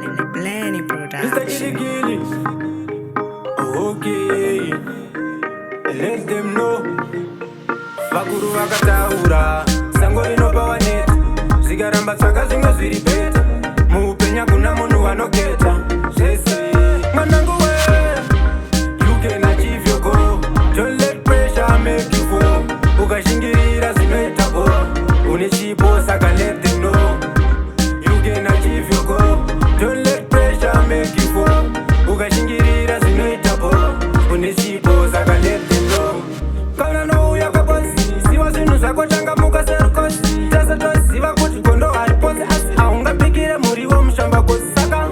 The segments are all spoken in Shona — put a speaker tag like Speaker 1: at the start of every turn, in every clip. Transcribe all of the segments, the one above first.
Speaker 1: Plenty
Speaker 2: Mr. Gilly
Speaker 1: production.
Speaker 2: Gilly. Okay. Let them know. Vakuru vakataura sango rinopa waneta zvikaramba tsvaka zvimwe zviri beta muupenyu kuna munhu wanoketa zvese mwanangu we you can achieve your goal. Don't let pressure make you fall. Ukashingirira zvinoita bo une chipo saka let them know you can achieve your goal. Don't let pressure make you fall. Ukashingirira zvinoita bo une chipo saka let them know. Kana nouya kwabosi ziva zvinhu zvako changamuka serukosi tese toziva kuti gondo hariposi asi haungapikire muriwo mushambakoti saka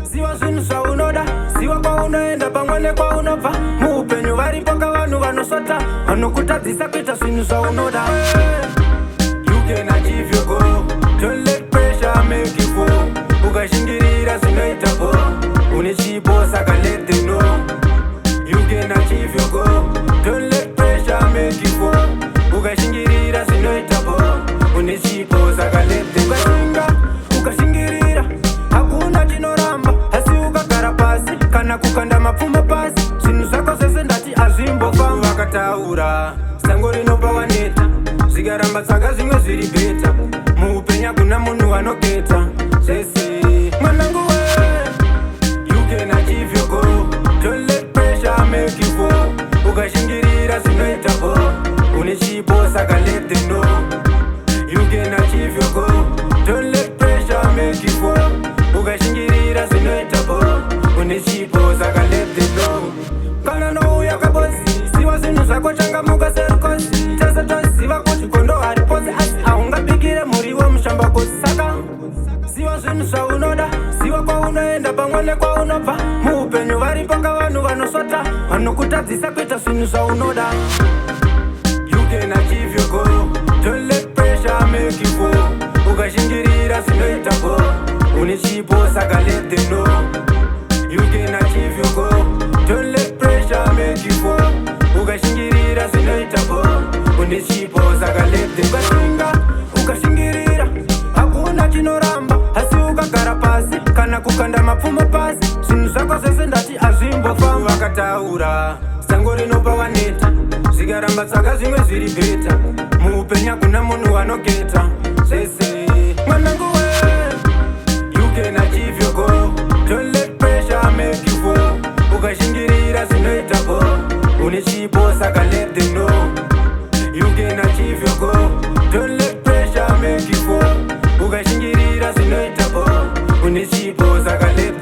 Speaker 2: ziva zvinhu zvaunoda ziva kwaunoenda pamwe nekwaunobva muupenyu varipo kavanhu vanosvota vanokutadzisa kuita zvinhu zvaunoda. You can achieve your goal. Don't let pressure make you fall. Ukashingirira zvinoita bo une chipo saka let them know you can achieve your goal. Don't let pressure make you fall. Ukashingirira zvinoita bo une chipo saka let them know. Ukashingirira hakuna chinoramba asi ukagara pasi kana kukanda mapfumo pasi zvinhu zvako zvese ndati hazvimbofamba. Vakataura sango rinopa waneta zvikaramba tsvaka zvimwe zviri beta muupenyu kuna munhu wanoketa zvese mwanangu we you can achieve your goal. Don't let pressure make you fall. Ukashingirira zvinoita bo une chipo saka let them know you can achieve your goal. Don't let pressure make you fall. Ukashingirira zvinoita bo une chipo saka let them know. Kana nouya kwabosi ziva zvinhu zvako changamuka serukosi tese toziva kuti gondo hariposi asi haungapikire muriwo mushambakoti saka ziva zvinhu zvaunoda ziva kwaunoenda pamwe nekwaunobva muupenyu varipo kavanhu vanosvota vanokutadzisa kuita zvinhu zvaunoda. You can achieve your goal. Don't let pressure make you fall. Ukashingirira zvinoita bo une chipo saka let them know you can achieve your goal. Don't let pressure make you fall. Ukashingirira zvinoita bo une chipo saka let them know. Ukashingirira hakuna chinoramba asi ukagara pasi kana kukanda mapfumo pasi zvinhu zvako zvese ndati hazvimbofamba. Vakataura sango rinopa waneta zvikaramba tsvaka zvimwe zviri beta muupenyu kuna munhu wanoketa zvese mwanangu we you can achieve your goal. Don't let pressure make you fall. Ukashingirira zvinoita bo une chipo saka let them know you can achieve your goal. Don't let pressure make you fall. Ukashingirira zvinoita bo une chipo saka let